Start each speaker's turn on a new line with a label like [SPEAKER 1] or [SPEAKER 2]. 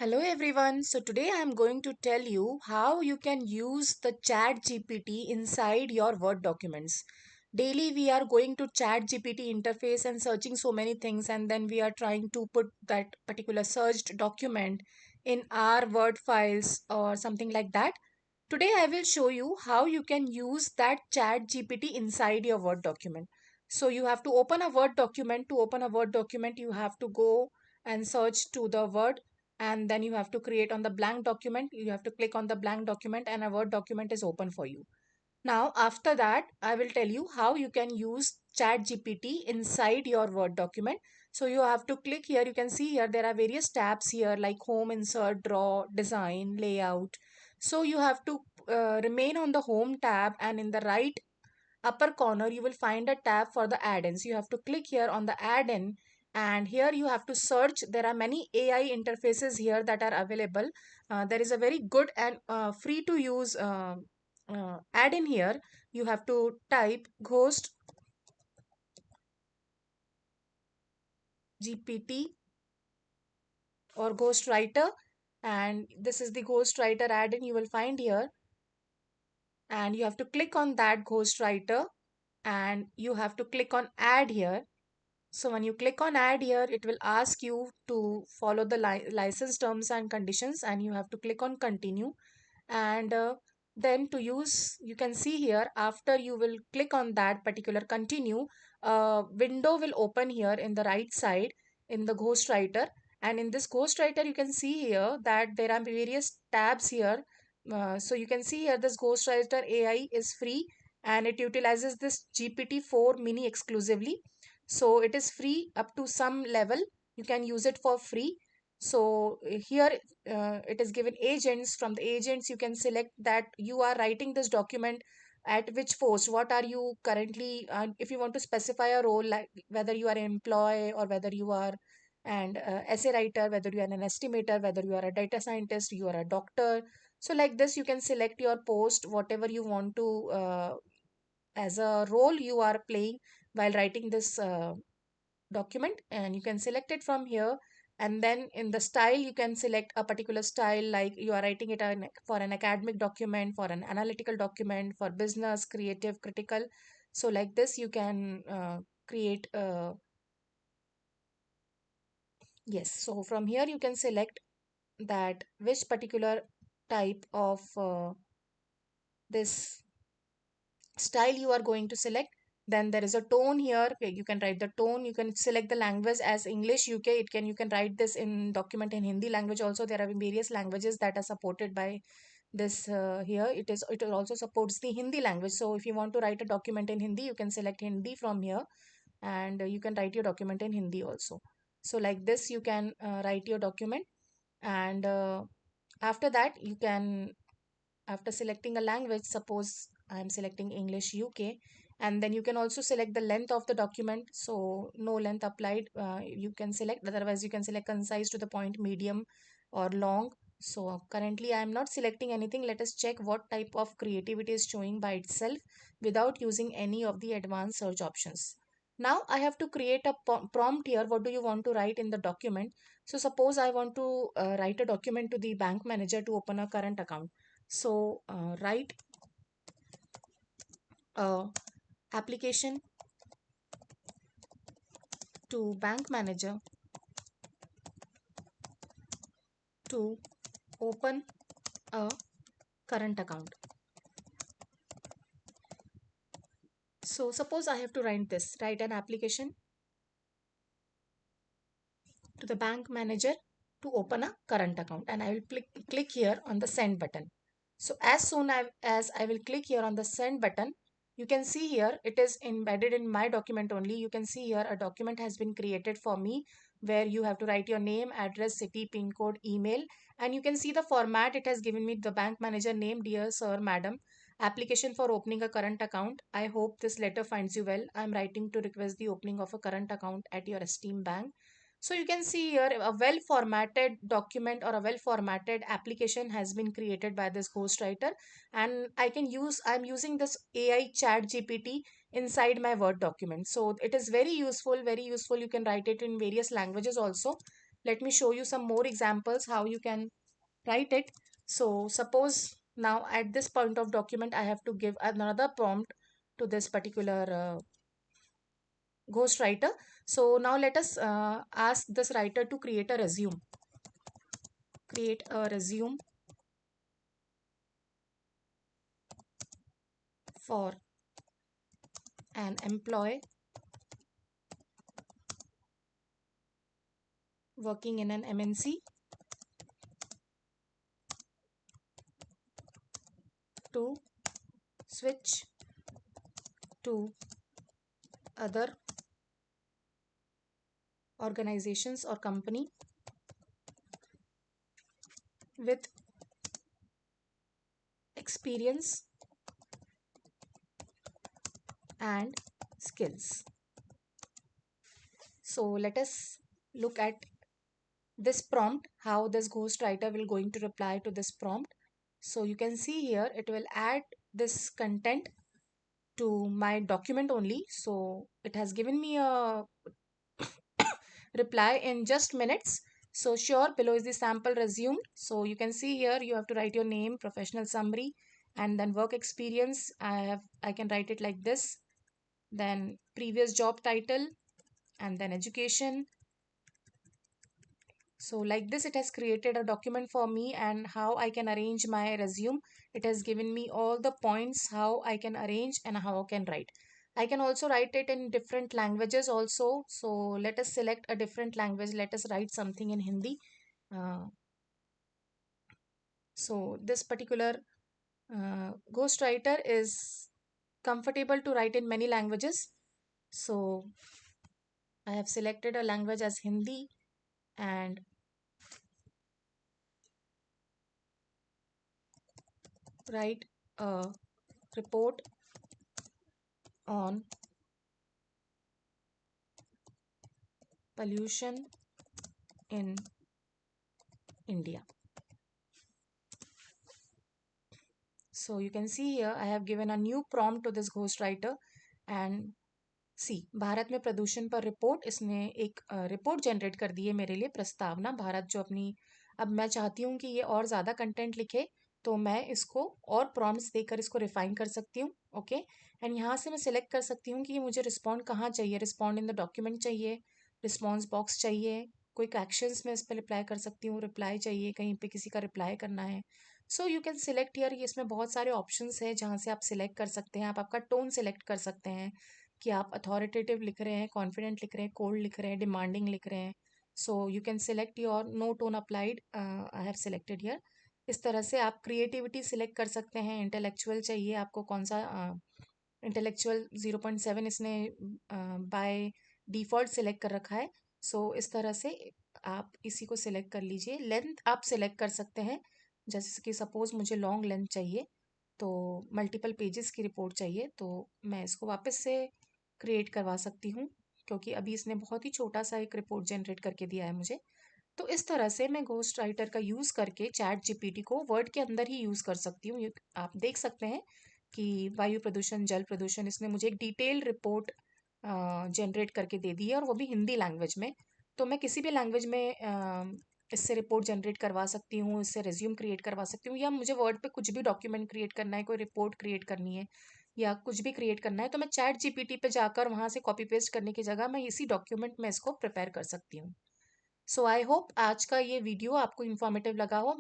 [SPEAKER 1] Hello everyone. So today I am going to tell you how you can use the Chat GPT inside your Word documents. Daily we are going to Chat GPT interface and searching so many things, and then we are trying to put that particular searched document in our Word files or something like that. Today I will show you how you can use that Chat GPT inside your Word document. So you have to open a Word document. To open a Word document, you have to go and search to the Word, and then you have to create on the blank document. You have to click on the blank document and a Word document is open for you. Now after that I will tell you how you can use ChatGPT inside your Word document. So you have to click here. You can see here there are various tabs here like home, insert, draw, design, layout. So you have to remain on the home tab, and in the right upper corner you will find a tab for the add-ins. You have to click here on the add-in, and here you have to search. There are many AI interfaces here that are available. There is a very good and free to use add-in here. You have to type Ghost GPT or Ghost Writer, and this is the Ghost Writer add-in you will find here, and you have to click on that Ghost Writer, and you have to click on add here. So when you click on add here, it will ask you to follow the license terms and conditions, and you have to click on continue. And then to use, you can see here after you will click on that particular continue, a window will open here in the right side in the Ghostwriter. And in this Ghostwriter, you can see here that there are various tabs here. So you can see here this Ghostwriter AI is free, and it utilizes this GPT-4 mini exclusively. So it is free up to some level. You can use it for free. So here it is given agents. From the agents you can select that you are writing this document at which post, what are you currently, if you want to specify a role like whether you are an employee or whether you are an essay writer, whether you are an estimator, whether you are a data scientist, you are a doctor. So like this you can select your post, whatever you want to as a role you are playing while writing this document, and you can select it from here. And then in the style you can select a particular style, like you are writing it for an academic document, for an analytical document, for business, creative, critical. So like this you can create yes, so from here you can select that which particular type of this style you are going to select. Then there is a tone here where you can write the tone. You can select the language as English UK. You can write this in document in Hindi language also. There are various languages that are supported by this here. It also supports the Hindi language. So if you want to write a document in Hindi, you can select Hindi from here, and you can write your document in Hindi also. So like this you can write your document, and after that you can, after selecting a language, suppose I am selecting English UK, and then you can also select the length of the document. So no length applied, you can select, otherwise you can select concise, to the point, medium, or long. So currently I am not selecting anything. Let us check what type of creativity is showing by itself without using any of the advanced search options. Now I have to create a prompt here. What do you want to write in the document? So suppose I want to write a document to the bank manager to open a current account. So write a application to bank manager to open a current account. So suppose I have to write an application to the bank manager to open a current account, and I will click here on the send button. So as soon as I will click here on the send button, you can see here it is embedded in my document only. You can see here a document has been created for me where you have to write your name, address, city, pin code, email, and you can see the format. It has given me the bank manager name, dear sir, madam, application for opening a current account. I hope this letter finds you well. I am writing to request the opening of a current account at your esteemed bank. So you can see here a well formatted document or a well formatted application has been created by this ghostwriter, and I'm using this AI chat GPT inside my Word document. So it is very useful, very useful. You can write it in various languages also. let me show you some more examples how you can write it. So suppose now at this point of document, I have to give another prompt to this particular ghostwriter. So now let us ask this writer to create a resume. Create a resume for an employee working in an MNC to switch to other organizations or company with experience and skills. So let us look at this prompt, how this ghostwriter will going to reply to this prompt. So you can see here it will add this content to my document only. So it has given me a reply in just minutes. So sure, below is the sample resume. So you can see here you have to write your name, professional summary, and then work experience. I can write it like this. Then previous job title, and then education. So like this, it has created a document for me and how I can arrange my resume. It has given me all the points how I can arrange and how I can write. I can also write it in different languages also. So let us select a different language. Let us write something in Hindi. Uh, so this particular ghostwriter is comfortable to write in many languages. So I have selected a language as Hindi and write a report on pollution in India. So you can see here I have given a new prompt to this ghostwriter and सी भारत में प्रदूषण पर report, इसने एक report generate कर दी है मेरे लिए, प्रस्तावना भारत जो अपनी। अब मैं चाहती हूँ कि ये और ज़्यादा कंटेंट लिखे, तो मैं इसको और प्रॉम्प्ट्स देकर इसको रिफाइन कर सकती हूँ। ओके, एंड यहाँ से मैं सिलेक्ट कर सकती हूँ कि ये मुझे रिस्पॉन्ड कहाँ चाहिए, रिस्पॉन्ड इन द डॉक्यूमेंट चाहिए, रिस्पॉन्स बॉक्स चाहिए, कोई एक्शंस में इस पर रिप्लाई कर सकती हूँ, रिप्लाई चाहिए, कहीं पे किसी का रिप्लाई करना है। सो यू कैन सिलेक्ट हियर, ये इसमें बहुत सारे ऑप्शंस है जहाँ से आप सिलेक्ट कर सकते हैं। आप आपका टोन सिलेक्ट कर सकते हैं कि आप अथॉरिटेटिव लिख रहे हैं, कॉन्फिडेंट लिख रहे हैं, कोल्ड लिख रहे हैं, डिमांडिंग लिख रहे हैं। So you can select your no tone applied, I have selected here. इस तरह से आप क्रिएटिविटी सिलेक्ट कर सकते हैं, इंटेलेक्चुअल चाहिए आपको कौन सा, इंटेलेक्चुअल 0.7 इसने बाय डिफ़ॉल्ट सिलेक्ट कर रखा है। सो इस तरह से आप इसी को सिलेक्ट कर लीजिए। लेंथ आप सिलेक्ट कर सकते हैं, जैसे कि सपोज़ मुझे लॉन्ग लेंथ चाहिए, तो मल्टीपल पेजेस की रिपोर्ट चाहिए, तो मैं इसको वापस से क्रिएट करवा सकती हूँ, क्योंकि अभी इसने बहुत ही छोटा सा एक रिपोर्ट जनरेट करके दिया है मुझे। तो इस तरह से मैं घोस्ट राइटर का यूज़ करके चैट जीपीटी को वर्ड के अंदर ही यूज़ कर सकती हूँ। आप देख सकते हैं कि वायु प्रदूषण, जल प्रदूषण, इसने मुझे एक डिटेल रिपोर्ट जनरेट करके दे दी है, और वो भी हिंदी लैंग्वेज में। तो मैं किसी भी लैंग्वेज में इससे रिपोर्ट जनरेट करवा सकती हूँ, इससे रिज्यूम क्रिएट करवा सकती हूँ, या मुझे वर्ड पे कुछ भी डॉक्यूमेंट क्रिएट करना है, कोई रिपोर्ट क्रिएट करनी है या कुछ भी क्रिएट करना है, तो मैं चैट जीपीटी पे जाकर वहाँ से कॉपी पेस्ट करने की जगह मैं इसी डॉक्यूमेंट में इसको प्रिपेयर कर सकती हूँ। सो आई होप आज का ये वीडियो आपको इन्फॉर्मेटिव लगा हो।